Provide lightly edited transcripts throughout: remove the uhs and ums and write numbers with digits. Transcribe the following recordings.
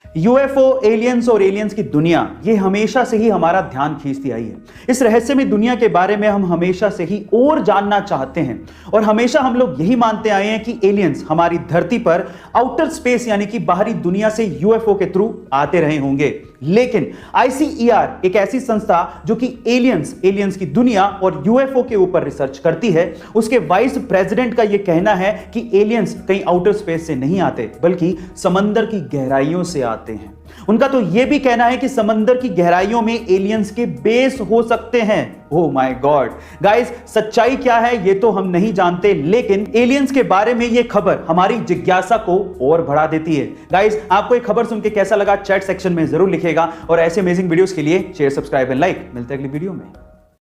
UFO, aliens और aliens की दुनिया ये हमेशा से ही हमारा ध्यान खींचती आई है। इस रहस्यमय दुनिया के बारे में हम हमेशा से ही और जानना चाहते हैं और हमेशा हम लोग यही मानते आए हैं कि एलियंस हमारी धरती पर आउटर स्पेस यानी कि बाहरी दुनिया से यूएफओ के थ्रू आते रहे होंगे। लेकिन आईसीईआर एक ऐसी संस्था जो कि एलियंस की दुनिया और यूएफओ के ऊपर रिसर्च करती है, उसके वाइस प्रेसिडेंट का यह कहना है कि एलियंस कहीं आउटर स्पेस से नहीं आते बल्कि समंदर की गहराइयों से आते हैं। उनका तो यह भी कहना है कि समंदर की गहराइयों में एलियंस के बेस हो सकते हैं। ओह माय गॉड गाइस, सच्चाई क्या है ये तो हम नहीं जानते, लेकिन एलियंस के बारे में यह खबर हमारी जिज्ञासा को और बढ़ा देती है। गाइस, आपको एक खबर सुन के कैसा लगा चैट सेक्शन में जरूर लिखेगा और ऐसे अमेजिंग वीडियोस के लिए शेयर, सब्सक्राइब एंड लाइक। मिलते हैं अगली वीडियो में।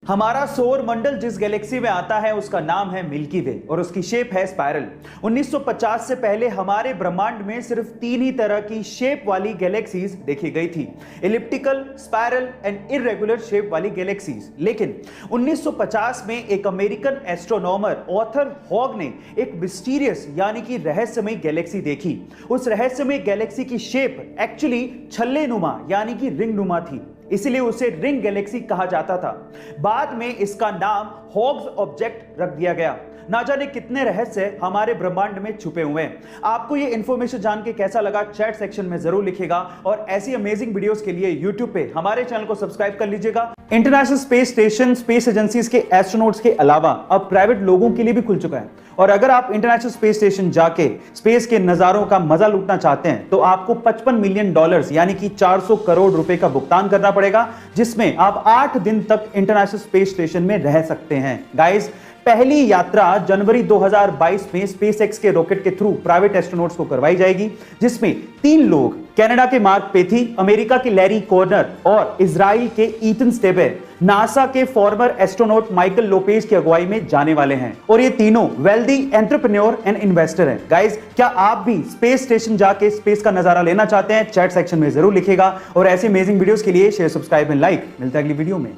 हमारा सौर मंडल जिस गैलेक्सी में आता है उसका नाम है मिल्की वे और उसकी शेप है स्पाइरल। 1950 से पहले हमारे ब्रह्मांड में सिर्फ 3 ही तरह की शेप वाली गैलेक्सीज देखी गई थी, elliptical, spiral and irregular shape वाली गैलेक्सीज। लेकिन 1950 में एक अमेरिकन एस्ट्रोनॉमर ऑथर हॉग ने एक मिस्टीरियस यानी कि रहस्यमय गैलेक्सी देखी। उस रहस्यमय गैलेक्सी की शेप एक्चुअली छल्ले नुमा यानी कि रिंग नुमा थी, इसलिए उसे रिंग गैलेक्सी कहा जाता था। बाद में इसका नाम हॉग्स ऑब्जेक्ट रख दिया गया। ना जाने कितने रहस्य हमारे ब्रह्मांड में छुपे हुए हैं। आपको ये इंफॉर्मेशन जान के कैसा लगा चैट सेक्शन में जरूर लिखेगा और ऐसी अमेजिंग वीडियोस के लिए यूट्यूब पे हमारे चैनल को सब्सक्राइब कर लीजिएगा। International space station space agencies के एस्ट्रोनॉट्स के अलावा अब प्राइवेट लोगों के लिए भी खुल चुका है और अगर आप इंटरनेशनल स्पेस स्टेशन जाके स्पेस के नजारों का मजा लूटना चाहते हैं तो आपको $55 मिलियन यानी कि 400 करोड़ रुपए का भुगतान करना पड़ेगा, जिसमें आप 8 दिन तक इंटरनेशनल स्पेस स्टेशन में रह सकते हैं। गाइस, पहली यात्रा जनवरी 2022 में स्पेसएक्स के रॉकेट के थ्रू प्राइवेट एस्ट्रोनॉट्स को करवाई जाएगी, जिसमें 3 लोग कनाडा के मार्क पेथी, अमेरिका के लैरी कॉर्नर और इजराइल के ईथन स्टेबे नासा के फॉर्मर एस्ट्रोनॉट माइकल लोपेज की अगुवाई में जाने वाले हैं और ये तीनों वेल्दी एंटरप्रेन्योर एंड इन्वेस्टर हैं। गाइस, क्या आप भी स्पेस स्टेशन जाके स्पेस का नजारा लेना चाहते हैं? चैट सेक्शन में जरूर लिखेगा और ऐसे अमेजिंग वीडियोस के लिए शेयर, सब्सक्राइब एंड लाइक। मिलते हैं अगली वीडियो में।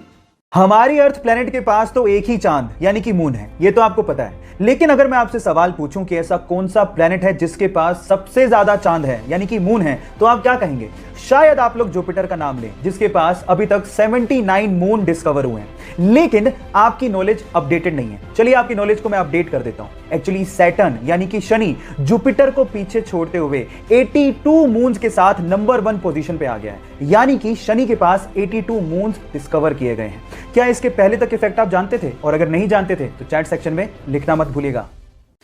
हमारी अर्थ प्लेनेट के पास तो एक ही चांद यानी कि मून है, ये तो आपको पता है। लेकिन अगर मैं आपसे सवाल पूछूं कि ऐसा कौन सा प्लेनेट है जिसके पास सबसे ज्यादा चांद है यानी कि मून है, तो आप क्या कहेंगे? शायद आप लोग जुपिटर का नाम लें, जिसके पास अभी तक 79 मून डिस्कवर हुए हैं। लेकिन आपकी नॉलेज अपडेटेड नहीं है। चलिए आपकी नॉलेज को मैं अपडेट कर देता हूं। एक्चुअली सैटर्न यानी कि शनि जुपिटर को पीछे छोड़ते हुए 82 मून्स के साथ नंबर 1 पोजीशन पे आ गया है, यानी कि शनि के पास 82 मून्स डिस्कवर किए गए हैं। क्या इसके पहले तक इफेक्ट आप जानते थे? और अगर नहीं जानते थे तो चैट सेक्शन में लिखना मत भूलिएगा।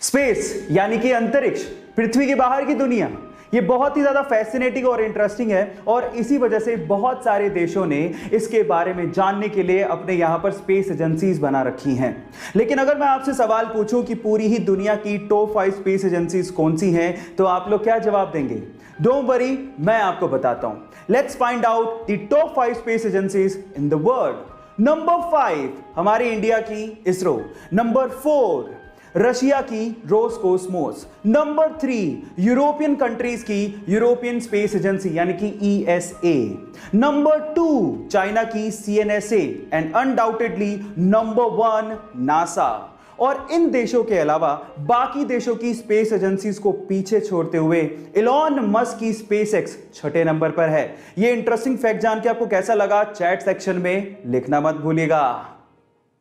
स्पेस यानी कि अंतरिक्ष, पृथ्वी के बाहर की दुनिया, ये बहुत ही ज्यादा फैसिनेटिंग और इंटरेस्टिंग है और इसी वजह से बहुत सारे देशों ने इसके बारे में जानने के लिए अपने यहां पर स्पेस एजेंसीज बना रखी हैं। लेकिन अगर मैं आपसे सवाल पूछूं कि पूरी ही दुनिया की टॉप 5 स्पेस एजेंसीज कौन सी हैं, तो आप लोग क्या जवाब देंगे? डोंट वरी, मैं आपको बताता हूं। Let's find out the top 5 space agencies in the world. Number 5 हमारे इंडिया की इसरो। नंबर 4 रशिया की रोसकोस्मोस। नंबर 3 यूरोपियन कंट्रीज की यूरोपियन स्पेस एजेंसी यानी कि ईएसए। नंबर 2 चाइना की CNSA and undoubtedly number 1 NASA. और इन देशों के अलावा बाकी देशों की स्पेस एजेंसीज को पीछे छोड़ते हुए इलॉन मस्क की स्पेसएक्स 6ठे नंबर पर है। ये इंटरेस्टिंग फैक्ट जान के आपको कैसा लगा? चैट सेक्शन में लिखना मत भूलिएगा।